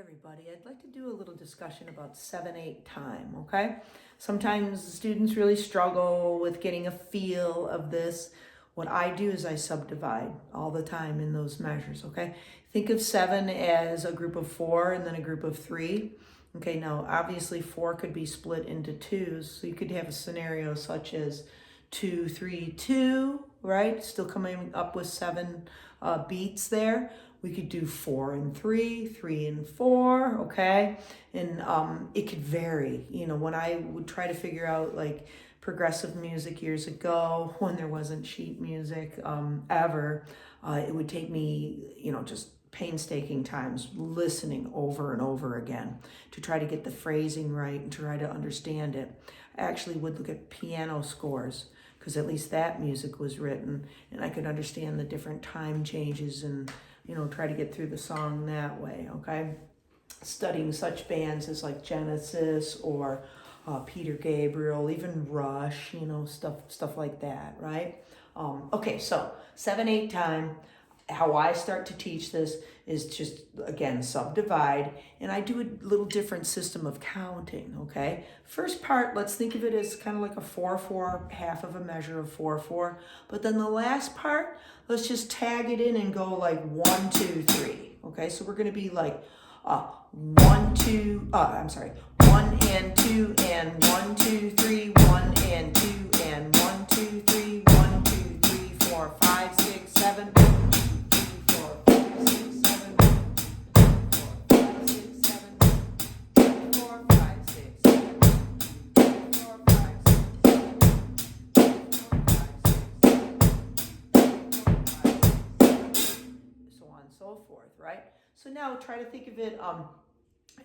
everybody. I'd like to do a little discussion about 7/8 time, okay? Sometimes students really struggle with getting a feel of this. What I do is I subdivide all the time in those measures, okay? Think of 7 as a group of 4 and then a group of 3. Okay, now obviously 4 could be split into 2s, so you could have a scenario such as 2, 3, 2, right? Still coming up with 7 beats there. We could do 4 and 3, 3 and 4, okay? And it could vary. You know, when I would try to figure out like progressive music years ago, when there wasn't sheet music ever, it would take me, just painstaking times listening over and over again to try to get the phrasing right and try to understand it. I actually would look at piano scores because at least that music was written and I could understand the different time changes and try to get through the song that way, okay? Studying such bands as like Genesis or Peter Gabriel, even Rush, stuff like that, right? Okay, so 7/8 time, how I start to teach this is just, again, subdivide, and I do a little different system of counting, okay? First part, let's think of it as kind of like a 4/4, half of a measure of 4/4, but then the last part, let's just tag it in and go like 1, 2, 3, okay? So we're gonna be like 1, 2, 1 and 2 and 1, 2, 3, 1 and 2 and 1, 2, 3, 1, 2, 3, 4, 5, 6, 7, so forth, right? So now try to think of it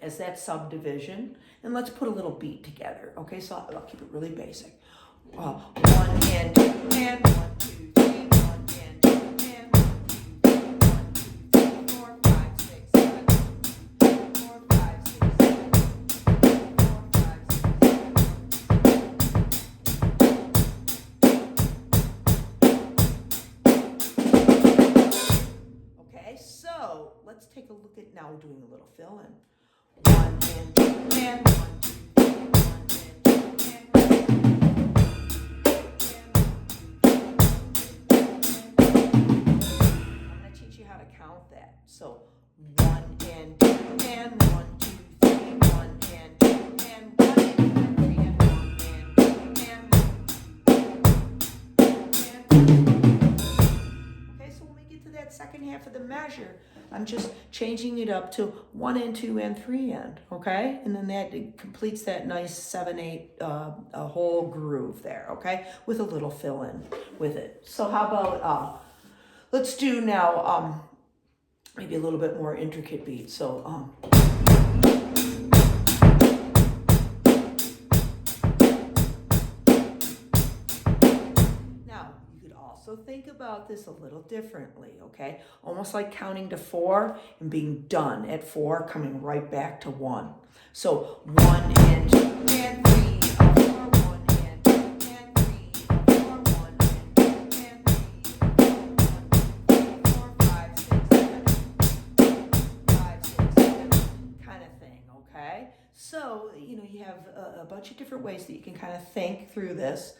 as that subdivision, and let's put a little beat together, okay? So I'll keep it really basic. 1 and 2 and 1, 2, 3, 1 and 2 and 1, 2, 3, 1, 2, 3, 4, 5, 6, 7, 4, 5, 6, 7, 4, 5, 6, 7. Okay, so let's take a look at now doing a little fill in. 1 and 2 and 1, 2, 3, 1 and 2 and 1, 2, 3, I'm going to teach you how to count that. So 1 and 2 and 1, 2, 3, 1 and 2 and 1 and 3 and 1 and 2 and 1. Okay, so when we get to that second half of the measure, I'm just changing it up to 1 and 2 and 3 and, okay? And then that completes that nice 7/8 a whole groove there, okay? With a little fill in with it. So how about, let's do now maybe a little bit more intricate beat. So, So think about this a little differently, okay? Almost like counting to 4 and being done at 4, coming right back to 1. So 1 and 2 and 3, 4, 1 and 2 and 3, 4, 1 and 2 and 3, 1, 2, 3, 4, 5, 6, 7, 5, 6, 7, kind of thing, okay? So, you have a bunch of different ways that you can kind of think through this.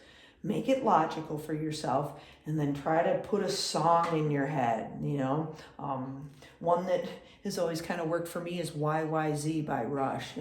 Make it logical for yourself, and then try to put a song in your head, One that has always kind of worked for me is YYZ by Rush,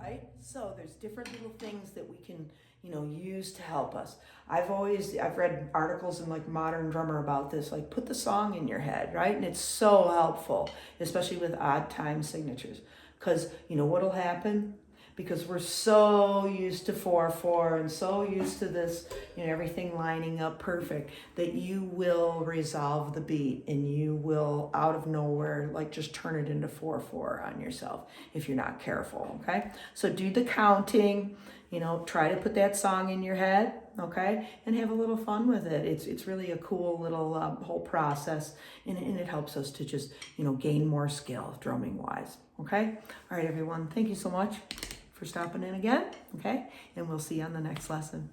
Right? So there's different little things that we can use to help us. I've read articles in like Modern Drummer about this, like put the song in your head, right? And it's so helpful, especially with odd time signatures, because what'll happen? Because we're so used to 4/4 and so used to this, everything lining up perfect, that you will resolve the beat and you will, out of nowhere, like just turn it into 4/4 on yourself if you're not careful, okay? So do the counting, try to put that song in your head, okay? And have a little fun with it. It's really a cool little whole process, and it helps us to just, gain more skill drumming-wise, okay? All right, everyone, thank you so much for stopping in again, okay? And we'll see you on the next lesson.